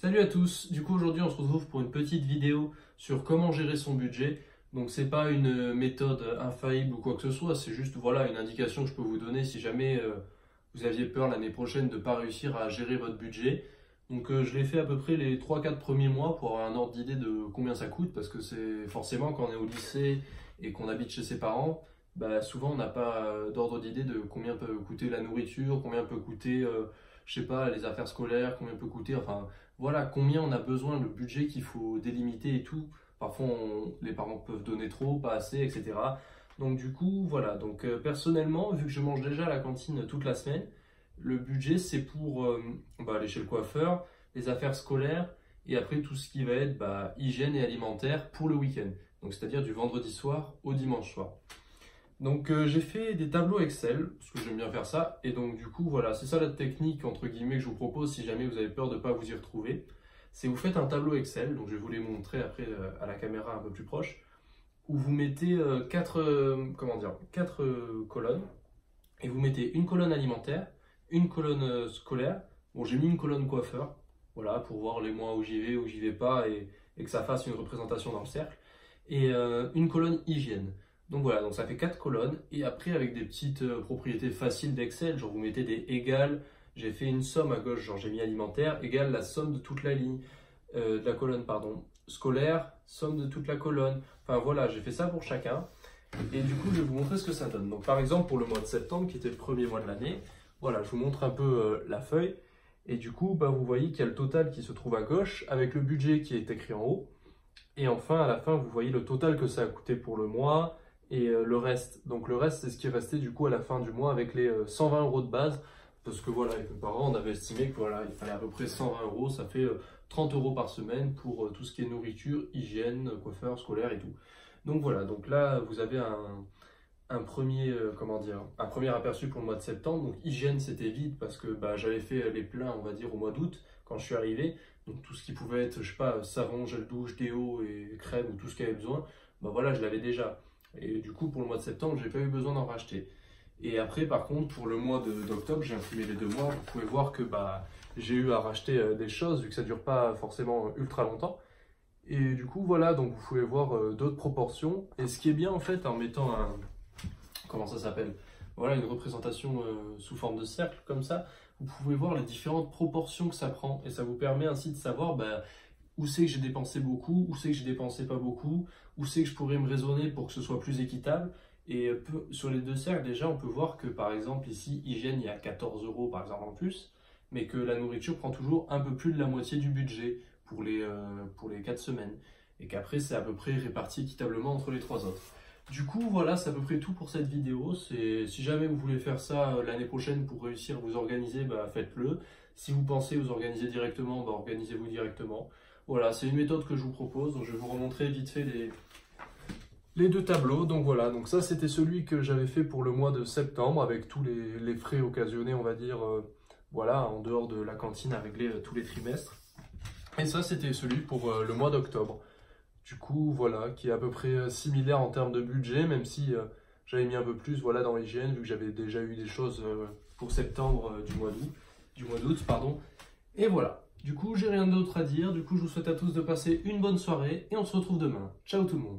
Salut à tous, du coup aujourd'hui on se retrouve pour une petite vidéo sur comment gérer son budget. Donc c'est pas une méthode infaillible ou quoi que ce soit, c'est juste voilà une indication que je peux vous donner si jamais vous aviez peur l'année prochaine de ne pas réussir à gérer votre budget. Donc je l'ai fait à peu près les 3-4 premiers mois pour avoir un ordre d'idée de combien ça coûte parce que c'est forcément quand on est au lycée et qu'on habite chez ses parents, bah, souvent on n'a pas d'ordre d'idée de combien peut coûter la nourriture, combien peut coûter je sais pas les affaires scolaires, combien peut coûter enfin voilà, combien on a besoin, le budget qu'il faut délimiter et tout. Parfois, les parents peuvent donner trop, pas assez, etc. Donc du coup, voilà. Donc personnellement, vu que je mange déjà à la cantine toute la semaine, le budget c'est pour aller chez le coiffeur, les affaires scolaires et après tout ce qui va être hygiène et alimentaire pour le week-end. Donc c'est-à-dire du vendredi soir au dimanche soir. Donc j'ai fait des tableaux Excel, parce que j'aime bien faire ça, et donc du coup voilà, c'est ça la technique entre guillemets que je vous propose si jamais vous avez peur de ne pas vous y retrouver. C'est vous faites un tableau Excel, donc je vais vous les montrer après à la caméra un peu plus proche, où vous mettez quatre colonnes, et vous mettez une colonne alimentaire, une colonne scolaire, bon j'ai mis une colonne coiffeur, voilà, pour voir les mois où j'y vais pas, et que ça fasse une représentation dans le cercle, et une colonne hygiène. Donc voilà, donc ça fait 4 colonnes et après avec des petites propriétés faciles d'Excel, genre vous mettez des égales, j'ai fait une somme à gauche, genre j'ai mis alimentaire, égale la somme de toute la ligne, de la colonne pardon, scolaire, somme de toute la colonne, enfin voilà, j'ai fait ça pour chacun et du coup je vais vous montrer ce que ça donne. Donc par exemple pour le mois de septembre qui était le premier mois de l'année, voilà, je vous montre un peu la feuille et du coup vous voyez qu'il y a le total qui se trouve à gauche avec le budget qui est écrit en haut et enfin à la fin vous voyez le total que ça a coûté pour le mois et le reste. Donc le reste, c'est ce qui restait du coup à la fin du mois avec les 120 € de base. Parce que voilà, avec mes parents, on avait estimé que voilà, il fallait à peu près 120 €. Ça fait 30 € par semaine pour tout ce qui est nourriture, hygiène, coiffeur, scolaire et tout. Donc voilà, donc là, vous avez un premier, un premier aperçu pour le mois de septembre. Donc hygiène, c'était vide parce que j'avais fait les pleins, on va dire, au mois d'août quand je suis arrivé. Donc tout ce qui pouvait être, je sais pas, savon, gel douche, déo et crème ou tout ce qu'il y avait besoin, voilà, je l'avais déjà. Et du coup, pour le mois de septembre, j'ai pas eu besoin d'en racheter. Et après, par contre, pour le mois d'octobre, j'ai imprimé les 2 mois. Vous pouvez voir que j'ai eu à racheter des choses, vu que ça dure pas forcément ultra longtemps. Et du coup, voilà, donc vous pouvez voir d'autres proportions. Et ce qui est bien, en fait, en mettant comment ça s'appelle? Voilà, une représentation sous forme de cercle, comme ça, vous pouvez voir les différentes proportions que ça prend. Et ça vous permet ainsi de savoir où c'est que j'ai dépensé beaucoup, où c'est que j'ai dépensé pas beaucoup, où c'est que je pourrais me raisonner pour que ce soit plus équitable. Et sur les deux cercles, déjà, on peut voir que par exemple ici, hygiène, il y a 14 € par exemple en plus, mais que la nourriture prend toujours un peu plus de la moitié du budget pour les 4 semaines. Et qu'après, c'est à peu près réparti équitablement entre les 3 autres. Du coup, voilà, c'est à peu près tout pour cette vidéo. Si jamais vous voulez faire ça l'année prochaine pour réussir à vous organiser, faites-le. Si vous pensez vous organiser directement, organisez-vous directement. Voilà, c'est une méthode que je vous propose. Donc je vais vous remontrer vite fait les 2 tableaux. Donc voilà, donc ça c'était celui que j'avais fait pour le mois de septembre avec tous les frais occasionnés, on va dire, voilà, en dehors de la cantine à régler tous les trimestres. Et ça c'était celui pour le mois d'octobre. Du coup, voilà, qui est à peu près similaire en termes de budget, même si j'avais mis un peu plus voilà, dans l'hygiène, vu que j'avais déjà eu des choses pour septembre du mois d'août, pardon. Et voilà. Du coup, j'ai rien d'autre à dire. Du coup, je vous souhaite à tous de passer une bonne soirée et on se retrouve demain. Ciao tout le monde.